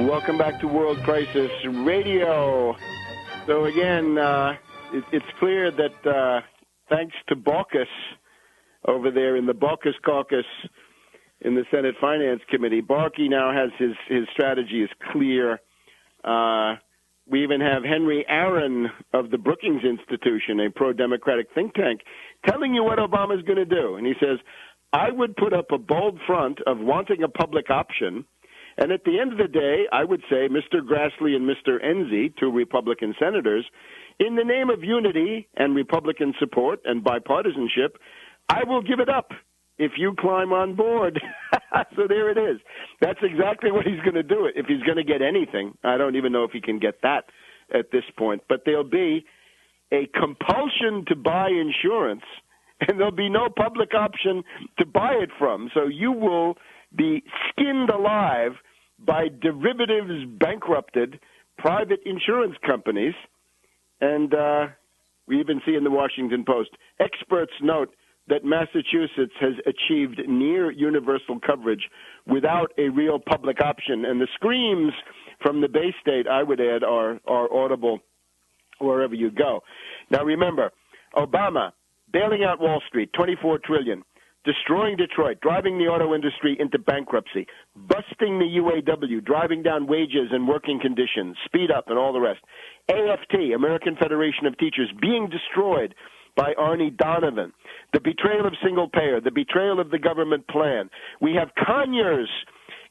Welcome back to World Crisis Radio. So again, it's clear that thanks to Baucus over there in the Baucus caucus in the Senate Finance Committee, Barkey now has his strategy is clear. We even have Henry Aaron of the Brookings Institution, a pro-democratic think tank, telling you what Obama's going to do. And he says, I would put up a bold front of wanting a public option. And at the end of the day, I would say Mr. Grassley and Mr. Enzi, two Republican senators, in the name of unity and Republican support and bipartisanship, I will give it up if you climb on board. So there it is. That's exactly what he's going to do. If he's going to get anything, I don't even know if he can get that at this point. But there'll be a compulsion to buy insurance, and there'll be no public option to buy it from. So you will be skinned alive by derivatives bankrupted private insurance companies. And we even see in the Washington Post, experts note that Massachusetts has achieved near universal coverage without a real public option. And the screams from the Bay State, I would add, are audible wherever you go. Now remember, Obama bailing out Wall Street, $24 trillion. Destroying Detroit, driving the auto industry into bankruptcy, busting the UAW, driving down wages and working conditions, speed up and all the rest. AFT, American Federation of Teachers, being destroyed by Arnie Donovan. The betrayal of single payer, the betrayal of the government plan. We have Conyers,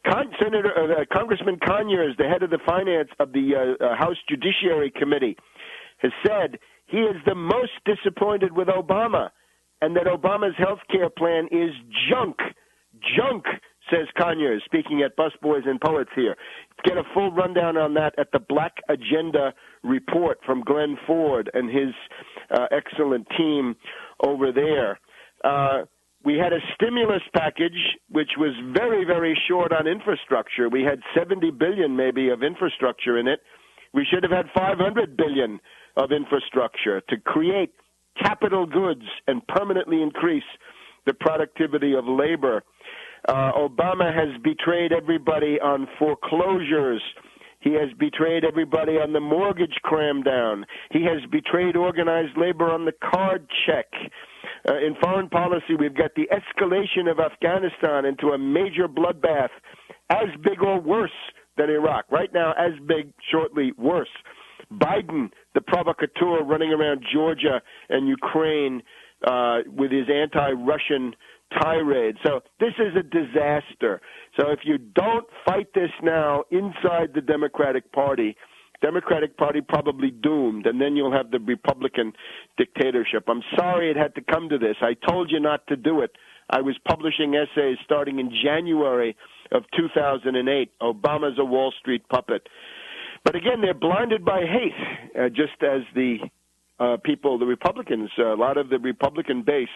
Congressman Conyers, the head of the finance of the House Judiciary Committee, has said he is the most disappointed with Obama, and that Obama's health care plan is junk. Junk, says Conyers, speaking at Busboys and Poets here. Get a full rundown on that at the Black Agenda report from Glenn Ford and his excellent team over there. We had a stimulus package, which was very, very short on infrastructure. We had $70 billion maybe of infrastructure in it. We should have had $500 billion of infrastructure to create capital goods and permanently increase the productivity of labor. Obama has betrayed everybody on foreclosures. He has betrayed everybody on the mortgage cram down. He has betrayed organized labor on the card check. In foreign policy, we've got the escalation of Afghanistan into a major bloodbath, as big or worse than Iraq. Right now, as big, shortly worse. Biden, the provocateur, running around Georgia and Ukraine with his anti-Russian tirade. So this is a disaster. So if you don't fight this now inside the Democratic Party probably doomed, and then you'll have the Republican dictatorship. I'm sorry it had to come to this. I told you not to do it. I was publishing essays starting in January of 2008. Obama's a Wall Street puppet. But again, they're blinded by hate, just as the people, the Republicans, a lot of the Republican base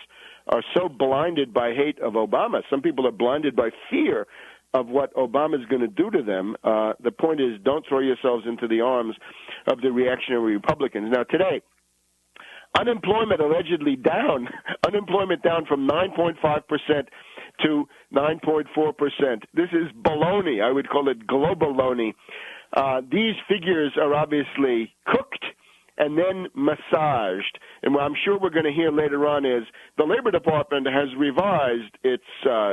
are so blinded by hate of Obama. Some people are blinded by fear of what Obama's going to do to them. The point is, don't throw yourselves into the arms of the reactionary Republicans. Now, today, unemployment allegedly down. Unemployment down from 9.5% to 9.4%. This is baloney. I would call it globaloney. These figures are obviously cooked and then massaged. And what I'm sure we're going to hear later on is the Labor Department has revised its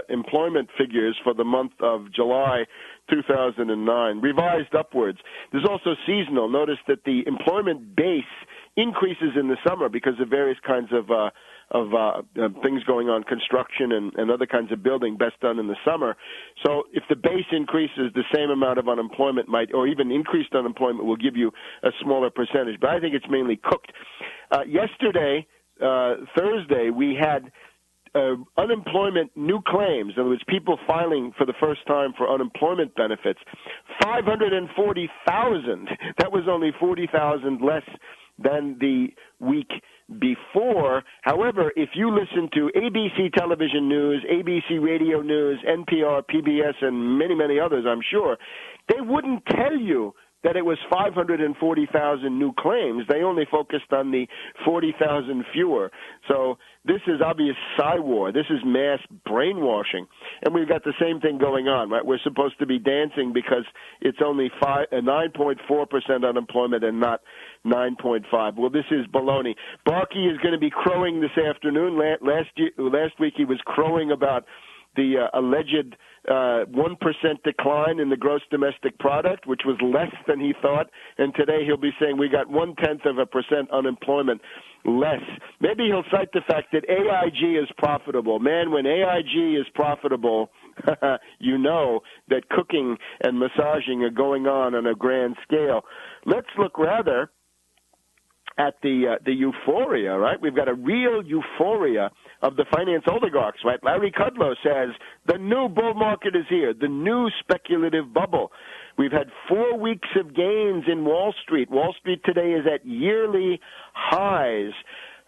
employment figures for the month of July 2009, revised upwards. There's also seasonal. Notice that the employment base increases in the summer because of various kinds of things going on, construction and other kinds of building best done in the summer. So if the base increases, the same amount of unemployment might, or even increased unemployment will give you a smaller percentage. But I think it's mainly cooked. Yesterday, Thursday, we had unemployment new claims. In other words, people filing for the first time for unemployment benefits. 540,000. That was only 40,000 less than the week before. However, if you listen to ABC television news, ABC radio news, NPR, PBS, and many, many others, I'm sure, they wouldn't tell you that it was 540,000 new claims. They only focused on the 40,000 fewer. So this is obvious war. This is mass brainwashing. And we've got the same thing going on, right? We're supposed to be dancing because it's only 9.4% unemployment and not 9.5. Well, this is baloney. Barkey is going to be crowing this afternoon. Last week he was crowing about the alleged 1% decline in the gross domestic product, which was less than he thought. And today he'll be saying we got 0.1% unemployment less. Maybe he'll cite the fact that AIG is profitable. Man, when AIG is profitable, you know that cooking and massaging are going on a grand scale. Let's look rather at the euphoria, right? We've got a real euphoria of the finance oligarchs, right? Larry Kudlow says the new bull market is here, the new speculative bubble. We've had 4 weeks of gains in Wall Street. Wall Street today is at yearly highs.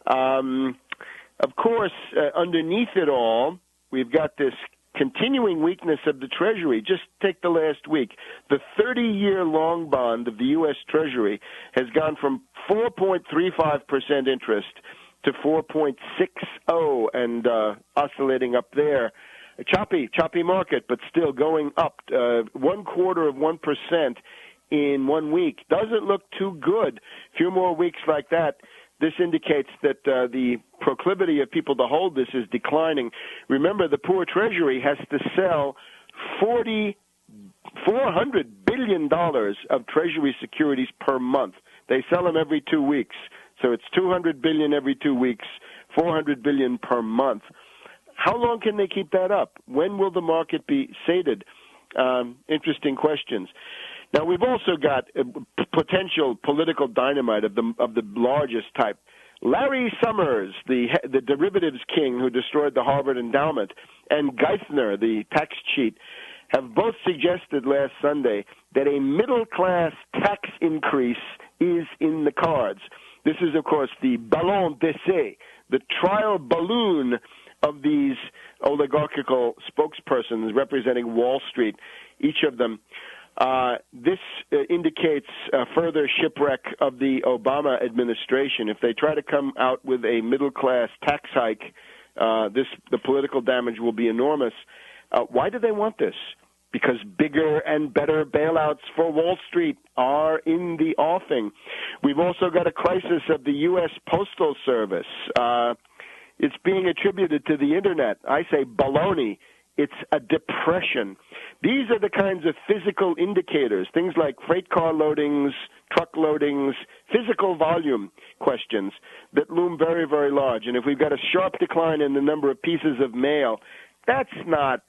Of course, underneath it all, we've got this continuing weakness of the Treasury. Just take the last week. The 30-year long bond of the U.S. Treasury has gone from 4.35% interest to 4.60 and oscillating up there. A choppy market, but still going up 0.25% in 1 week. Doesn't look too good. A few more weeks like that. This indicates that the proclivity of people to hold this is declining. Remember, the poor Treasury has to sell $400 billion of Treasury securities per month. They sell them every 2 weeks. So it's $200 billion every 2 weeks, $400 billion per month. How long can they keep that up? When will the market be sated? Interesting questions. Now, we've also got potential political dynamite of the largest type. Larry Summers, the derivatives king who destroyed the Harvard endowment, and Geithner, the tax cheat, have both suggested last Sunday that a middle-class tax increase is in the cards. This is, of course, the ballon d'essai, the trial balloon of these oligarchical spokespersons representing Wall Street, each of them. This indicates further shipwreck of the Obama administration. If they try to come out with a middle-class tax hike, the political damage will be enormous. Why do they want this? Because bigger and better bailouts for Wall Street are in the offing. We've also got a crisis of the U.S. Postal Service. It's being attributed to the Internet. I say baloney. It's a depression. These are the kinds of physical indicators, things like freight car loadings, truck loadings, physical volume questions that loom very, very large. And if we've got a sharp decline in the number of pieces of mail, that's not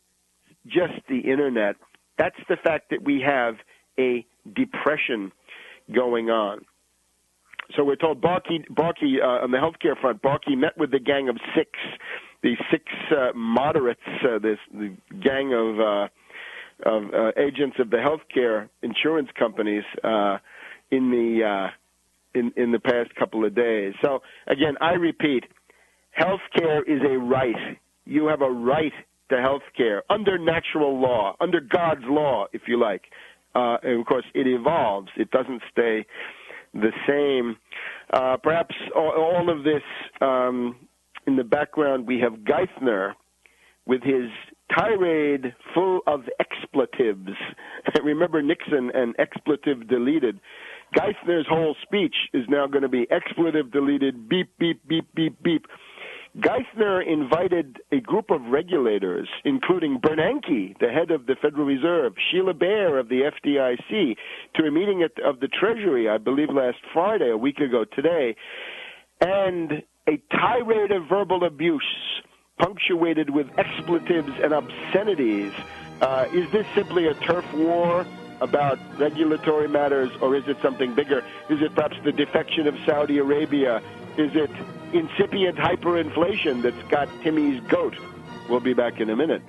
just the Internet. That's the fact that we have a depression going on. So we're told Barkey on the healthcare front, Barkey met with the gang of six, the six moderates, the gang of agents of the healthcare insurance companies in the past couple of days. So again, I repeat, healthcare is a right. You have a right to healthcare under natural law, under God's law, if you like. And of course, it evolves. It doesn't stay the same. Perhaps all of this, in the background, we have Geithner with his tirade full of expletives. Remember Nixon and expletive deleted. Geithner's whole speech is now going to be expletive deleted, beep, beep, beep, beep, beep. Geithner invited a group of regulators, including Bernanke, the head of the Federal Reserve, Sheila Bair of the FDIC, to a meeting of the Treasury, I believe last Friday, a week ago today, and a tirade of verbal abuse punctuated with expletives and obscenities. Is this simply a turf war about regulatory matters, or is it something bigger? Is it perhaps the defection of Saudi Arabia? Is it incipient hyperinflation that's got Timmy's goat? We'll be back in a minute.